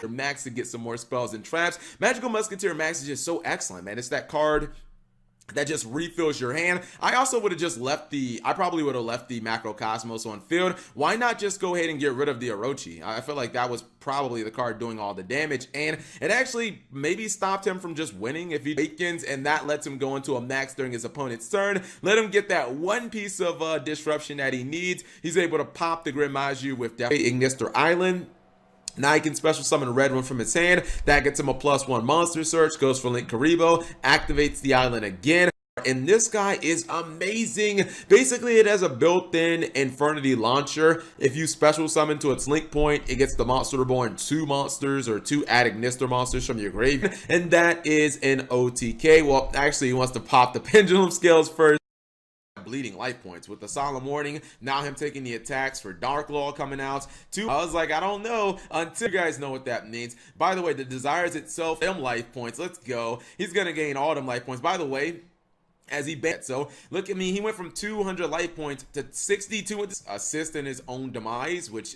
max to get some more spells and traps. Magical Musketeer max is just so excellent, man. It's that card that just refills your hand. I also would have just left I probably would have left the Macrocosmos on field. Why not just go ahead and get rid of the Orochi? I feel like that was probably the card doing all the damage, and it actually maybe stopped him from just winning if he awakens, and that lets him go into a max during his opponent's turn. Let him get that one piece of disruption that he needs. He's able to pop the Grimaju with Ignister Island. Now he can special summon a red one from his hand. That gets him a +1 monster search. Goes for Link Karibo. Activates the island again. And this guy is amazing. Basically, it has a built-in Infernity launcher. If you special summon to its link point, it gets the monster reborn 2 monsters or 2 Ignister monsters from your grave. And that is an OTK. Well, actually, he wants to pop the pendulum scales first. Bleeding life points with the Solemn Warning. Now him taking the attacks for Dark Law coming out too. I was like, I don't know until you guys know what that means. By the way, the Desires itself, them life points. Let's go. He's gonna gain all them life points. By the way, as he bet, so look at me, he went from 200 life points to 62 with assist in his own demise, which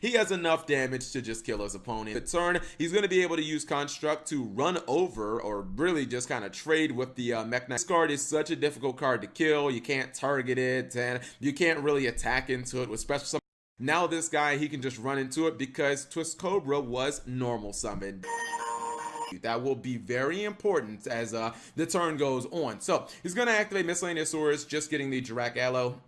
he has enough damage to just kill his opponent. The turn, he's going to be able to use Construct to run over or really just kind of trade with the Mech Knight. This card is such a difficult card to kill. You can't target it and you can't really attack into it with special summon. Now this guy, he can just run into it because Twist Cobra was normal summoned. That will be very important as the turn goes on. So he's going to activate Miscellaneous Swords, just getting the Jirak Aloe.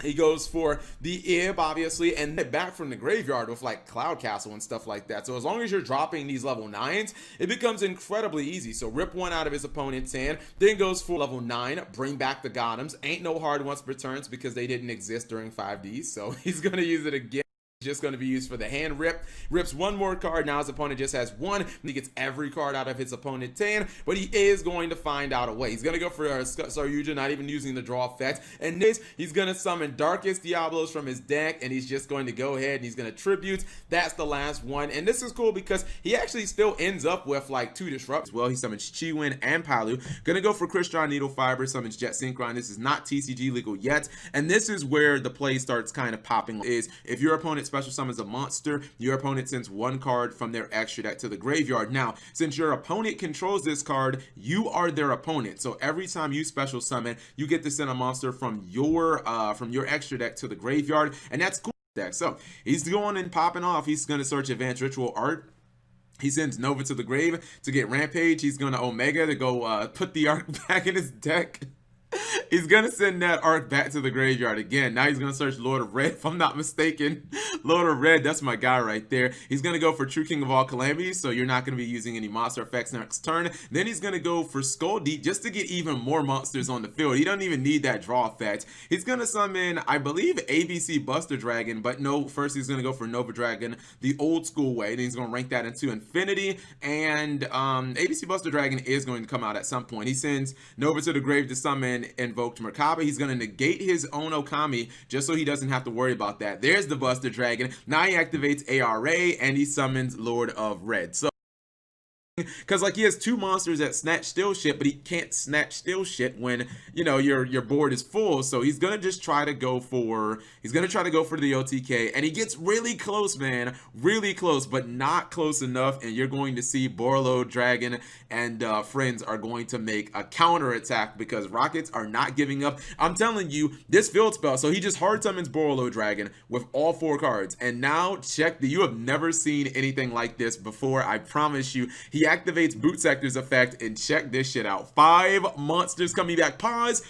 He goes for the Ib, obviously, and back from the graveyard with like Cloud Castle and stuff like that. So as long as you're dropping these level 9s, it becomes incredibly easy. So rip one out of his opponent's hand, then goes for level 9, bring back the Golems. Ain't no hard ones returns because they didn't exist during 5D. So he's going to use it again. Just going to be used for the hand rip. Rips one more card. Now his opponent just has one. He gets every card out of his opponent's hand, but he is going to find out a way. He's going to go for Saryuja, not even using the draw effect. And this, he's going to summon Darkest Diablos from his deck, and he's just going to go ahead and he's going to tribute. That's the last one. And this is cool because he actually still ends up with like 2 disrupts. Well, he summons Chiwin and Palu. Going to go for Crystron Needle Fiber, summons Jet Synchron. This is not TCG legal yet. And this is where the play starts kind of popping. Is if your opponent special summons a monster, your opponent sends 1 card from their extra deck to the graveyard. Now, since your opponent controls this card, you are their opponent. So every time you special summon, you get to send a monster from your extra deck to the graveyard, and that's cool deck. So he's going and popping off. He's going to search Advanced Ritual Art. He sends Nova to the grave to get Rampage. He's going to Omega to go put the Arc back in his deck. He's going to send that Arc back to the graveyard again. Now he's going to search Lord of Red, if I'm not mistaken. Lord of Red, that's my guy right there. He's going to go for True King of All Calamities, so you're not going to be using any monster effects next turn. Then he's going to go for Skull Deep just to get even more monsters on the field. He doesn't even need that draw effect. He's going to summon, I believe, ABC Buster Dragon, but no, first he's going to go for Nova Dragon the old school way. Then he's going to rank that into Infinity, and ABC Buster Dragon is going to come out at some point. He sends Nova to the grave to summon Invoked Merkaba. He's going to negate his own Okami just so he doesn't have to worry about that. There's the Buster Dragon. Now he activates ARA and he summons Lord of Red. So because like he has 2 monsters that snatch steal shit, but he can't snatch steal shit when, you know, your board is full. So he's gonna just try to go for the OTK, and he gets really close, man, really close, but not close enough. And you're going to see Borlo Dragon and friends are going to make a counter attack because Rockets are not giving up. I'm telling you, this field spell. So he just hard summons Borlo Dragon with all 4 cards, and now check you have never seen anything like this before. I promise you. He activates Boot Sector's effect, and check this shit out. 5 monsters coming back. Pause.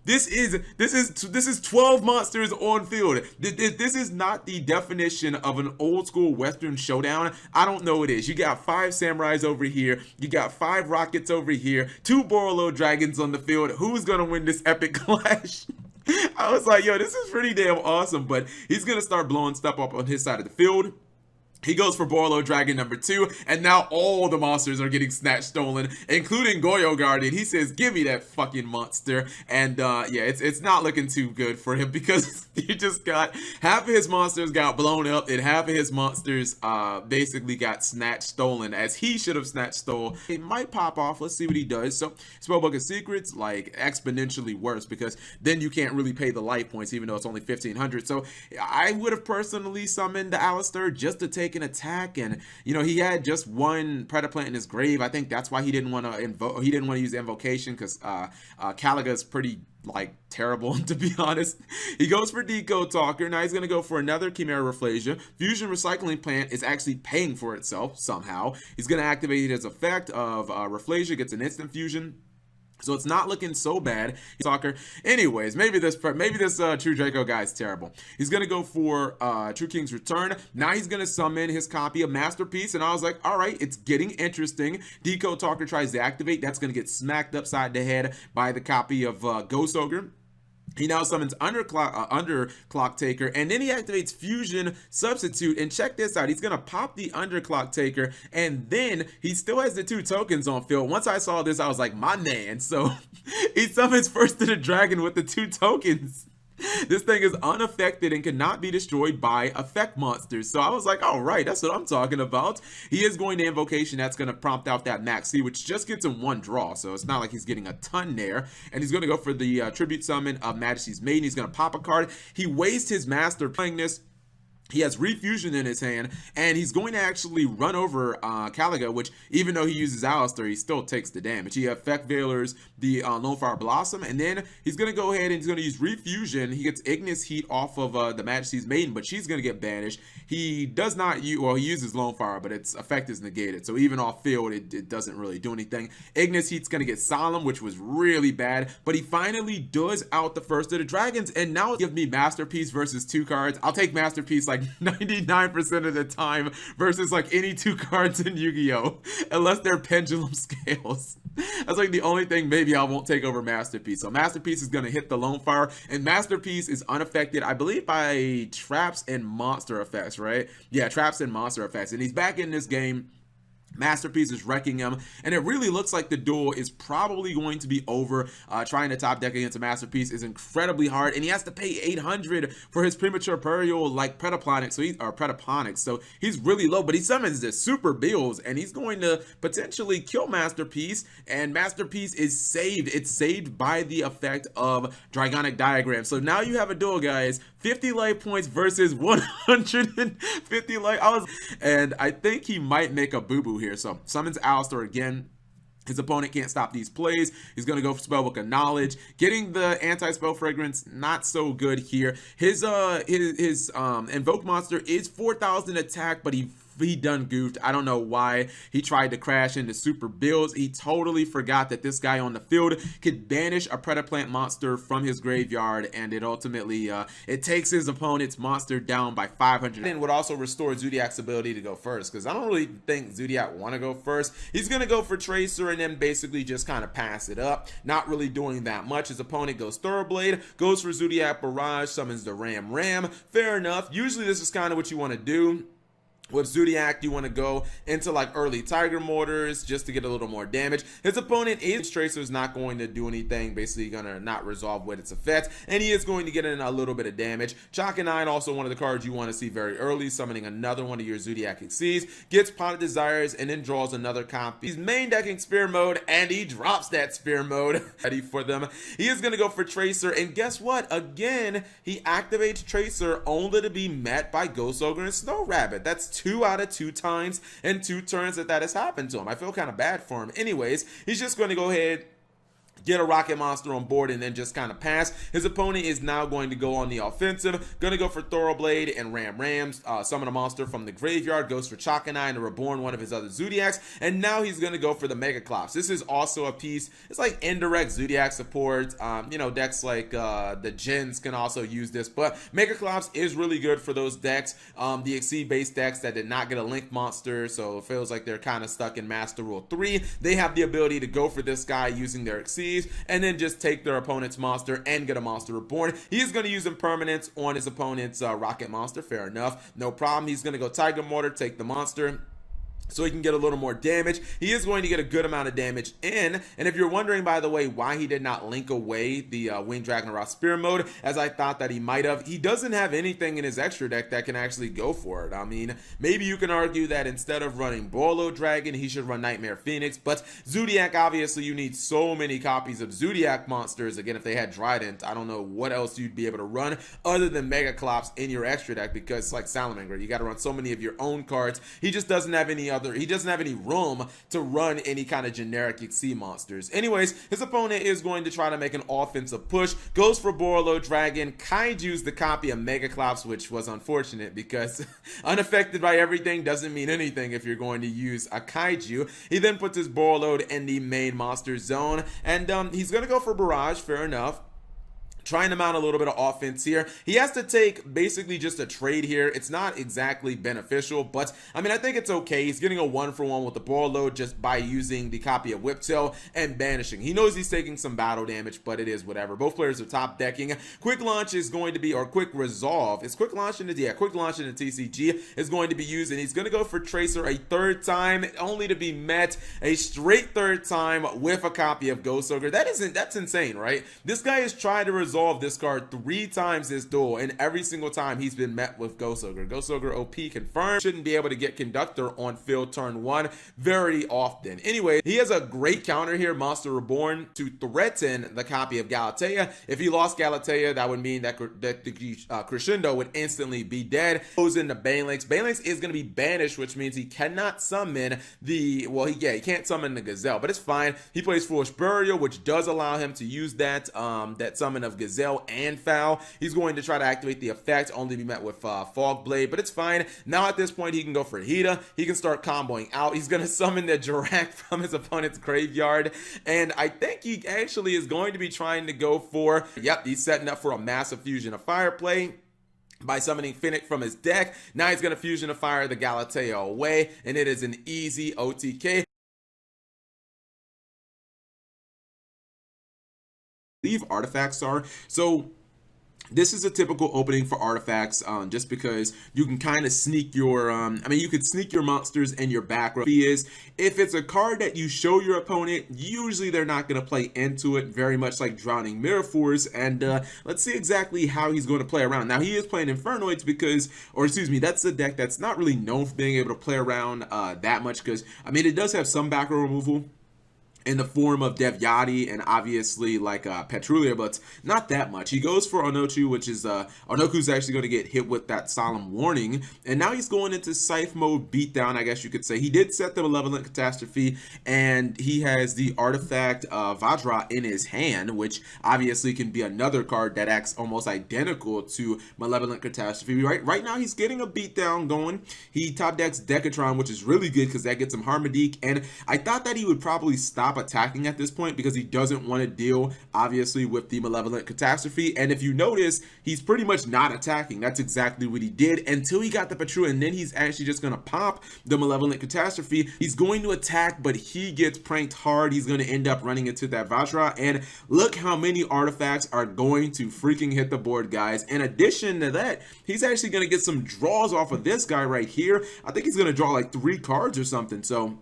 This is 12 monsters on field. This is not the definition of an old school Western showdown. I don't know what it is. You got 5 samurais over here. You got 5 rockets over here. 2 Borolo dragons on the field. Who's gonna win this epic clash? I was like, yo, this is pretty damn awesome. But he's gonna start blowing stuff up on his side of the field. He goes for Borlo Dragon number 2, and now all the monsters are getting snatched stolen, including Goyo Guardian. He says, give me that fucking monster. And yeah, it's not looking too good for him because he just got, half of his monsters got blown up, and half of his monsters basically got snatched stolen, as he should have snatched stole. It might pop off. Let's see what he does. So, Spellbook of Secrets, like, exponentially worse, because then you can't really pay the life points, even though it's only 1,500. So, I would have personally summoned the Alistair just to take make an attack, and you know he had just one Predaplant in his grave. I think that's why he didn't want to invoke. He didn't want to use invocation because Caliga is pretty like terrible to be honest. He goes for Decode Talker. Now he's gonna go for another Chimera Rafflesia. Fusion Recycling Plant is actually paying for itself somehow. He's gonna activate his effect of Rafflesia, gets an instant fusion. So it's not looking so bad. Talker. Anyways, maybe this True Draco guy is terrible. He's gonna go for True King's Return. Now he's gonna summon his copy of Masterpiece, and I was like, all right, it's getting interesting. Decode Talker tries to activate. That's gonna get smacked upside the head by the copy of Ghost Ogre. He now summons Underclock Taker, and then he activates Fusion Substitute. And check this out, he's gonna pop the Underclock Taker, and then he still has the 2 tokens on field. Once I saw this, I was like, my man. So he summons First to the Dragon with the 2 tokens. This thing is unaffected and cannot be destroyed by effect monsters. So I was like, all right, that's what I'm talking about. He is going to Invocation. That's going to prompt out that Max C, which just gets him 1 draw. So it's not like he's getting a ton there. And he's going to go for the Tribute Summon of Majesty's Maiden. He's going to pop a card. He wastes his Master playing this. He has Refusion in his hand, and he's going to actually run over Caliga, which even though he uses Alistair, he still takes the damage. He Effect Veilers the Lone Fire Blossom, and then he's going to go ahead and he's going to use Refusion. He gets Ignis Heat off of the Majesty's Maiden, but she's going to get banished. He does not use, well, he uses Lone Fire, but its effect is negated. So even off field, it doesn't really do anything. Ignis Heat's going to get Solemn, which was really bad, but he finally does out the First of the Dragons, and now give me Masterpiece versus 2 cards. I'll take Masterpiece like 99% of the time versus like any 2 cards in Yu-Gi-Oh! Unless they're Pendulum Scales. That's like the only thing maybe I won't take over Masterpiece. So Masterpiece is going to hit the Lone Fire, and Masterpiece is unaffected, I believe, by traps and monster effects, right? Yeah, traps and monster effects. And he's back in this game. Masterpiece is wrecking him, and it really looks like the duel is probably going to be over. Trying to top deck against a Masterpiece is incredibly hard, and he has to pay 800 for his Premature Burial like Predaponic, so he's really low, but he summons the Super Bills, and he's going to potentially kill Masterpiece, and Masterpiece is saved. It's saved by the effect of Dragonic Diagram. So now you have a duel, guys. 50 life points versus 150 life. And I think he might make a boo-boo here. So summons Alistair again. His opponent can't stop these plays. He's going to go for Spellbook of Knowledge. Getting the Anti-Spell Fragrance, not so good here. His Invoke Monster is 4,000 attack, but he done goofed. I don't know why he tried to crash into Super Bills. He totally forgot that this guy on the field could banish a Predaplant monster from his graveyard, and it ultimately it takes his opponent's monster down by 500. And would also restore Zodiac's ability to go first, because I don't really think Zodiac want to go first. He's gonna go for Tracer and then basically just kind of pass it up, not really doing that much. His opponent goes Thoroughblade, goes for Zodiac Barrage, summons the Ram. Fair enough. Usually this is kind of what you want to do. With Zodiac, you want to go into like early Tiger Mortars just to get a little more damage. His opponent is Tracer, is not going to do anything, basically gonna not resolve with its effects, and he is going to get in a little bit of damage. Chalk-and-Nine, also one of the cards you want to see very early, summoning another one of your Zodiac Exceeds, gets Pot of Desires, and then draws another copy. He's main decking Spear Mode, and he drops that Spear Mode. Ready for them. He is gonna go for Tracer, and guess what? Again, he activates Tracer only to be met by Ghost Ogre and Snow Rabbit. That's 2 out of 2 times in 2 turns that has happened to him. I feel kind of bad for him. Anyways, he's just going to go ahead, get a rocket monster on board, and then just kind of pass. His opponent is now going to go on the offensive, going to go for Thoroughblade and Rams, summon a monster from the graveyard, goes for Chalk-and-Nine to reborn one of his other Zodiacs, and now he's going to go for the Megacapg. This is also a piece, it's like indirect Zodiac support. You know, decks like the Gens can also use this, but Megacapg is really good for those decks, the Exceed based decks that did not get a Link monster, so it feels like they're kind of stuck in Master Rule 3. They have the ability to go for this guy using their Exceed, and then just take their opponent's monster and get a monster reborn. He is going to use impermanence on his opponent's rocket monster. Fair enough, no problem. He's going to go Tiger Mortar, take the monster. so he can get a little more damage. He is going to get a good amount of damage in. And if you're wondering, by the way, why he did not link away the Winged Dragonroth Spear mode, as I thought that he might have, he doesn't have anything in his extra deck that can actually go for it. I mean, maybe you can argue that instead of running Boilo Dragon, he should run Nightmare Phoenix, but Zoodiac, obviously, you need so many copies of Zoodiac monsters. Again, if they had Trident, I don't know what else you'd be able to run other than Megaclops in your extra deck, because it's like Salamander. You got to run so many of your own cards. He just doesn't have any other, he doesn't have any room to run any kind of generic Sea monsters. Anyways, his opponent is going to try to make an offensive push, goes for Boilo Dragon, Kaiju's the copy of Megaclops, which was unfortunate because unaffected by everything doesn't mean anything if you're going to use a Kaiju. He then puts his Boilo in the main monster zone, and he's going to go for Barrage, fair enough. Trying to mount a little bit of offense here. He has to take basically just a trade here. It's not exactly beneficial, but I mean, I think it's okay. He's getting a 1-for-1 with the Boilo just by using the copy of Whiptail and banishing. He knows he's taking some battle damage, but it is whatever. Both players are top decking. Quick Launch is going to be, or Quick Resolve. It's Quick Launch into, yeah, Quick Launch into TCG is going to be used, and he's going to go for Tracer a third time, only to be met a straight third time with a copy of Ghost Ogre. That's insane, right? This guy has tried to resolve this card 3 times this duel, and every single time he's been met with Ghost Ogre. Ghost Ogre OP confirmed. Shouldn't be able to get Conductor on field turn 1 very often. Anyway, he has a great counter here, Monster Reborn, to threaten the copy of Galatea. If he lost Galatea, that would mean that the Crescendo would instantly be dead. Goes into Banelix. Banelix is going to be banished, which means he cannot summon the, well, he can't summon the Gazelle, but it's fine. He plays Foolish Burial, which does allow him to use that summon of Gazelle and Foul. He's going to try to activate the effect, only be met with Fog Blade, but it's fine. Now at this point, he can go for Hida. He can start comboing out. He's going to summon the Jirak from his opponent's graveyard, and I think he actually is going to be trying to go for, yep, he's setting up for a massive Fusion of Fire play by summoning Finnick from his deck. Now he's going to Fusion of Fire the Galatea away, and it is an easy OTK. Leave artifacts are. So this is a typical opening for artifacts, just because you can kind of sneak your, I mean, you could sneak your monsters in your back row. If it's a card that you show your opponent, usually they're not going to play into it, very much like Drowning Mirror Force, and let's see exactly how he's going to play around. Now, he is playing Infernoids because, or excuse me, that's a deck that's not really known for being able to play around that much, because, I mean, it does have some back row removal in the form of Devyati and obviously like Petrulia, but not that much. He goes for Onochu, which is Onoku's actually going to get hit with that Solemn Warning, and now he's going into Scythe mode beatdown, I guess you could say. He did set the Malevolent Catastrophe, and he has the artifact Vajra in his hand, which obviously can be another card that acts almost identical to Malevolent Catastrophe. Right now he's getting a beatdown going. He top decks Decatron, which is really good because that gets him Harmodique, and I thought that he would probably stop attacking at this point because he doesn't want to deal obviously with the Malevolent Catastrophe. And if you notice, he's pretty much not attacking. That's exactly what he did until he got the Petru, and then he's actually just going to pop the Malevolent Catastrophe. He's going to attack, but he gets pranked hard. He's going to end up running into that Vajra, and look how many artifacts are going to freaking hit the board, guys. In addition to that, he's actually going to get some draws off of this guy right here. I think he's going to draw like 3 cards or something. So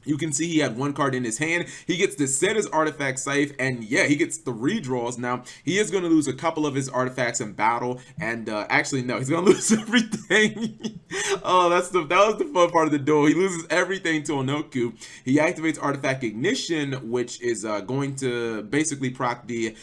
you can see he had 1 card in his hand. He gets to set his artifact safe, and yeah, he gets 3 draws. Now, he is going to lose a couple of his artifacts in battle, and actually, no, he's going to lose everything. Oh, that was the fun part of the duel. He loses everything to Onoku. He activates Artifact Ignition, which is going to basically proc the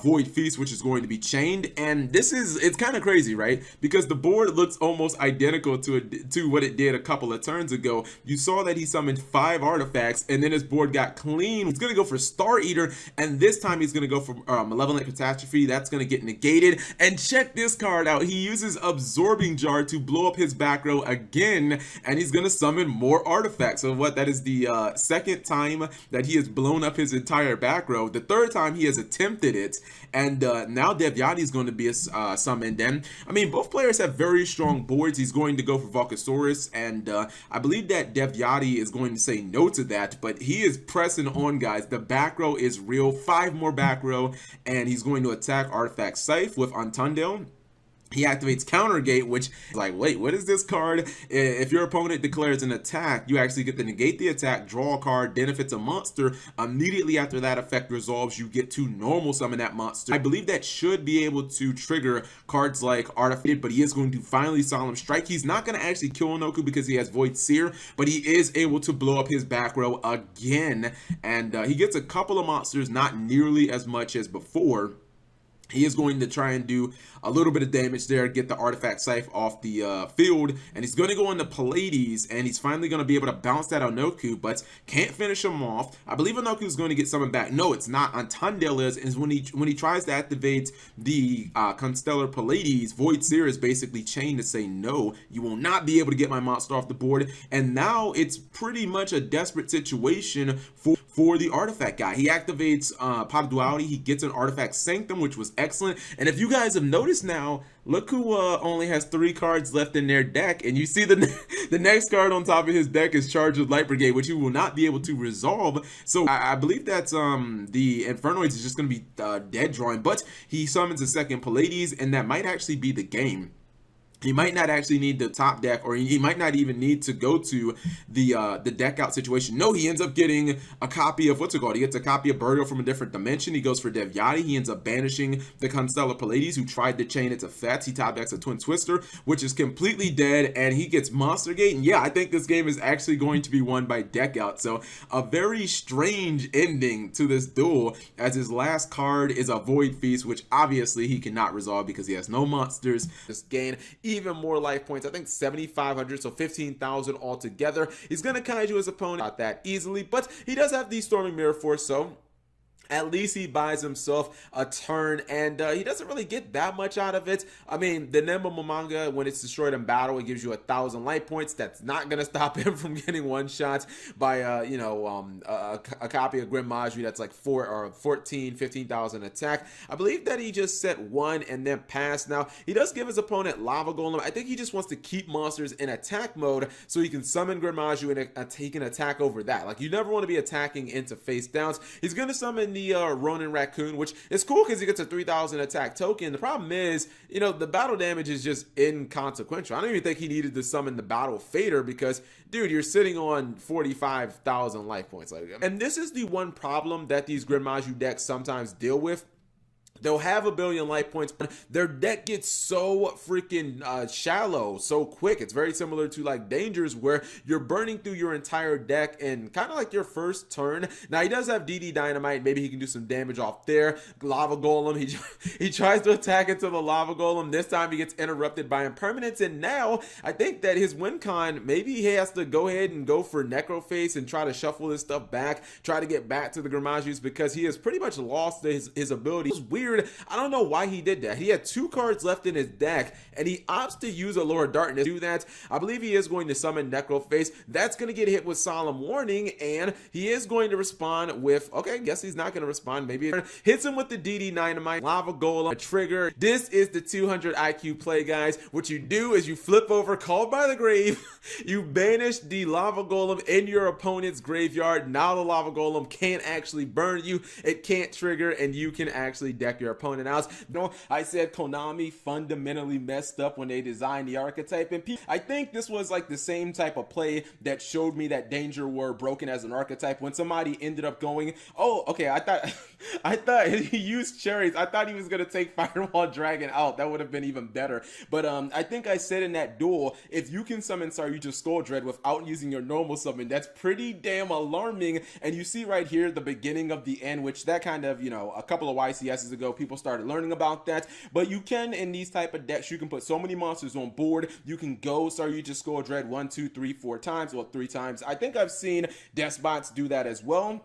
Void Feast, which is going to be chained, and it's kind of crazy, right? Because the board looks almost identical to what it did a couple of turns ago. You saw that he summoned 5 artifacts, and then his board got clean. He's gonna go for Star Eater, and this time he's gonna go for Malevolent Catastrophe. That's gonna get negated. And check this card out. He uses Absorbing Jar to blow up his back row again, and he's gonna summon more artifacts. So what, that is the 2nd time that he has blown up his entire back row. The 3rd time he has attempted it, and now Devyati is going to be summoned. And I mean, both players have very strong boards. He's going to go for Volcasaurus, and I believe that Devyati is going to say no to that, but he is pressing on, guys. The back row is real. 5 more back row, and he's going to attack Artifact Scythe with Untundale. he activates Countergate, which is like, wait, what is this card? If your opponent declares an attack, you actually get to negate the attack, draw a card, then if it's a monster, immediately after that effect resolves, you get to normal summon that monster. I believe that should be able to trigger cards like Artifact, but he is going to finally Solemn Strike. He's not going to actually kill Onoku because he has Void Seer, but he is able to blow up his back row again, and he gets a couple of monsters, not nearly as much as before. He is going to try and do a little bit of damage there, get the Artifact Scythe off the field, and he's going to go into Pallades, and he's finally going to be able to bounce that Onoku, but can't finish him off. I believe Onoku is going to get summoned back. No, it's not. Antundale is when he tries to activate the Constellar Pallades, Void Seer is basically chained to say, no, you will not be able to get my monster off the board, and now it's pretty much a desperate situation for the Artifact guy. He activates Pot of Duality, he gets an Artifact Sanctum, which was excellent, and if you guys have noticed now, look who only has 3 cards left in their deck, and you see the next card on top of his deck is Charged with Light Brigade, which he will not be able to resolve. So I believe that the Infernoids is just going to be dead drawing, but he summons a second Pallades, and that might actually be the game. He might not actually need the top deck, or he might not even need to go to the deck out situation. No, he ends up getting a copy of, what's it called? He gets a copy of Burial from a different dimension. He goes for Devyati. He ends up banishing the Constellar Pallades, who tried to chain its effects. He top decks a Twin Twister, which is completely dead, and he gets Monster Gate. And yeah, I think this game is actually going to be won by deck out. So a very strange ending to this duel, as his last card is a Void Feast, which obviously he cannot resolve because he has no monsters. This gain even more life points, I think 7,500, so 15,000 altogether. He's gonna kaiju his opponent not that easily, but he does have the Storming Mirror Force, so at least he buys himself a turn, and he doesn't really get that much out of it. I mean, the Nemba Momonga, when it's destroyed in battle, it gives you 1,000 light points. That's not going to stop him from getting one shot by, a copy of Grim Majri that's like 15,000 attack. I believe that he just set 1 and then passed. Now, he does give his opponent Lava Golem. I think he just wants to keep monsters in attack mode so he can summon Grim Majri and he can attack over that. Like, you never want to be attacking into face downs. He's going to summon the Ronin Raccoon, which is cool because he gets a 3,000 attack token. The problem is, the battle damage is just inconsequential. I don't even think he needed to summon the Battle Fader because, dude, you're sitting on 45,000 life points. And this is the one problem that these Grim Majri decks sometimes deal with. They'll have 1 billion life points, but their deck gets so freaking shallow so quick. It's very similar to like Dangers, where you're burning through your entire deck in kind of like your first turn. Now, he does have DD Dynamite. Maybe he can do some damage off there. Lava Golem, he tries to attack into the Lava Golem. This time he gets interrupted by Impermanence, and now I think that his win con, maybe he has to go ahead and go for Necroface and try to shuffle this stuff back, try to get back to the Grim Majris, because he has pretty much lost his ability. It was weird. I don't know why he did that. He had 2 cards left in his deck, and he opts to use a Lord Darkness to do that. I believe he is going to summon Necroface. That's going to get hit with Solemn Warning, and he is going to respond with, okay, guess he's not going to respond. Maybe it hits him with the DD Dynamite, Lava Golem, a trigger. This is the 200 IQ play, guys. What you do is you flip over Called by the Grave, you banish the Lava Golem in your opponent's graveyard. Now the Lava Golem can't actually burn you. It can't trigger, and you can actually deck your opponent out. I said Konami fundamentally messed up when they designed the archetype, and I think this was like the same type of play that showed me that Danger were broken as an archetype when somebody ended up going, oh, okay, I thought he used cherries. I thought he was gonna take Firewall Dragon out. That would have been even better. But I think I said in that duel, if you can summon Saryuja Skull Dread without using your normal summon, that's pretty damn alarming. And you see right here the beginning of the end, which that kind of, a couple of YCSs ago, people started learning about that. But you can, in these type of decks, you can put so many monsters on board. You can go Saryuja Skull Dread 1, 2, 3, 4 times, well, 3 times. I think I've seen Despots do that as well.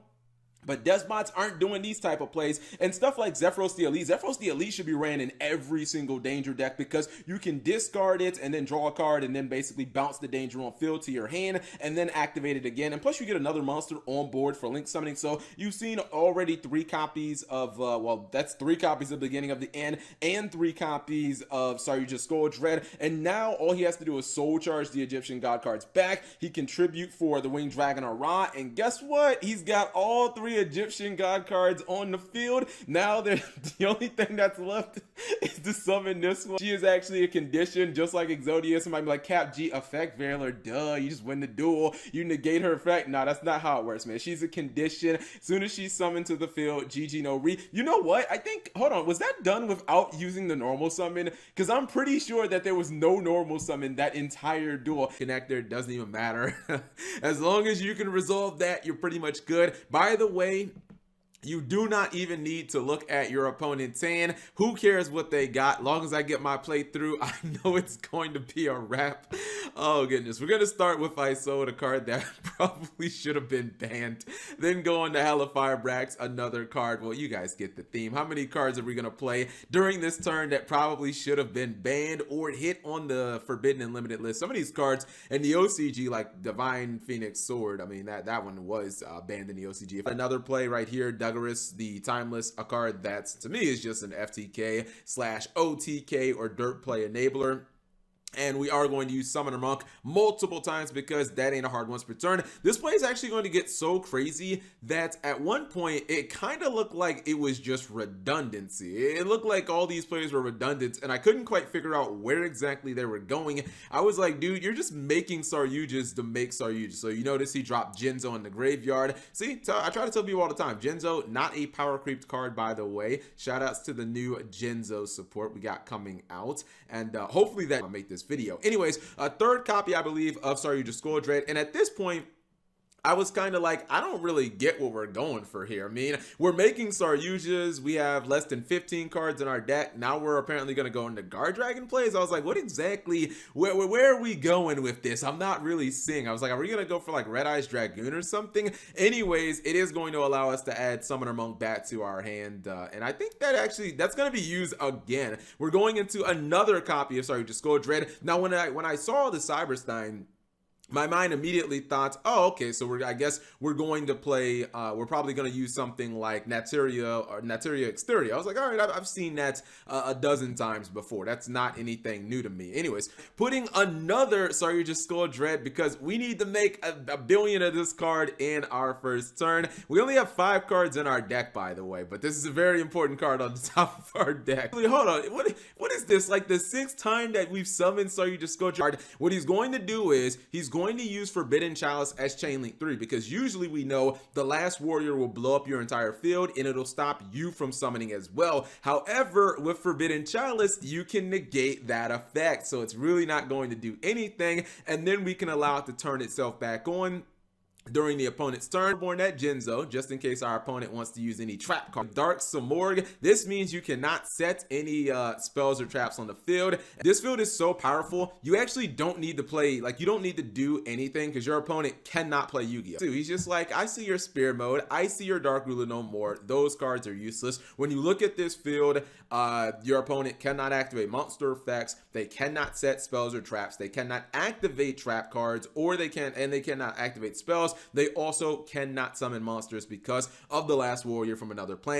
But Despots aren't doing these type of plays, and stuff like Zephyros the Elite. Zephyros the Elite should be ran in every single Danger deck because you can discard it and then draw a card and then basically bounce the Danger on field to your hand and then activate it again. And plus you get another monster on board for link summoning. So you've seen already 3 copies of, well, that's 3 copies of the beginning of the end and 3 copies of Saryuja Skull Dread. And now all he has to do is soul charge the Egyptian God cards back. He can tribute for the Winged Dragon or Ra, and guess what? He's got all 3 Egyptian god cards on the field. Now the only thing that's left is to summon this one. She is actually a condition, just like Exodia. Somebody be like, Cap G, effect Veiler, duh, you just win the duel, you negate her effect. Nah, that's not how it works, man. She's a condition. As soon as she's summoned to the field, GG no re. You know what? I think, hold on, was that done without using the normal summon? Because I'm pretty sure that there was no normal summon that entire duel. Connector doesn't even matter. As long as you can resolve that, you're pretty much good. By the way, you do not even need to look at your opponent's hand. Who cares what they got? Long as I get my playthrough, I know it's going to be a wrap. Oh goodness. We're going to start with ISO, a card that probably should have been banned. Then go on to Hella Firebrax, another card. Well, you guys get the theme. How many cards are we going to play during this turn that probably should have been banned or hit on the Forbidden and Limited list? Some of these cards in the OCG, like Divine Phoenix Sword, I mean, that one was banned in the OCG. Another play right here, the Timeless, a card that's to me is just an FTK / OTK or dirt play enabler. And we are going to use Summoner Monk multiple times because that ain't a hard once per turn. This play is actually going to get so crazy that at one point it kind of looked like it was just redundancy. It looked like all these plays were redundant and I couldn't quite figure out where exactly they were going. I was like, dude, you're just making Saryujas to make Saryujas. So you notice he dropped Jinzo in the graveyard. See, I try to tell people all the time, Jinzo, not a power creeped card, by the way. Shout outs to the new Jinzo support we got coming out. And hopefully that will make this video. Anyways, a third copy, I believe, of Saryuja Skull Dread, and at this point I was kind of like, I don't really get what we're going for here. I mean, we're making Saryujas, we have less than 15 cards in our deck. Now we're apparently going to go into Guard Dragon plays. I was like, what exactly, where are we going with this? I'm not really seeing. I was like, are we going to go for like Red Eyes Dragoon or something? Anyways, it is going to allow us to add Summoner Monk back to our hand, and I think that actually that's going to be used again. We're going into another copy of Saryuja Skull Dread. Now when I saw the Cyberstein, my mind immediately thought, oh, okay, so I guess we're going to play, we're probably going to use something like Nateria or Nateria Exteria. I was like, all right, I've seen that a dozen times before. That's not anything new to me. Anyways, putting another Saryuja Skull Dread because we need to make a billion of this card in our first turn. We only have 5 cards in our deck, by the way, but this is a very important card on the top of our deck. Hold on, what is this? Like the 6th time that we've summoned Saryuja Skull Dread. What he's going to do is he's going to use Forbidden Chalice as Chain Link 3 because usually we know the last warrior will blow up your entire field and it'll stop you from summoning as well. However, with Forbidden Chalice, you can negate that effect, so it's really not going to do anything, and then we can allow it to turn itself back on during the opponent's turn. Born at Jinzo, just in case our opponent wants to use any trap card. Dark Samorg, this means you cannot set any spells or traps on the field. This field is so powerful, you actually don't need to play, like you don't need to do anything because your opponent cannot play Yu-Gi-Oh! So he's just like, I see your Spear Mode, I see your Dark Ruler no more, those cards are useless. When you look at this field, your opponent cannot activate monster effects, they cannot set spells or traps, they cannot activate trap cards, or they cannot activate spells. They also cannot summon monsters because of the last warrior from another planet.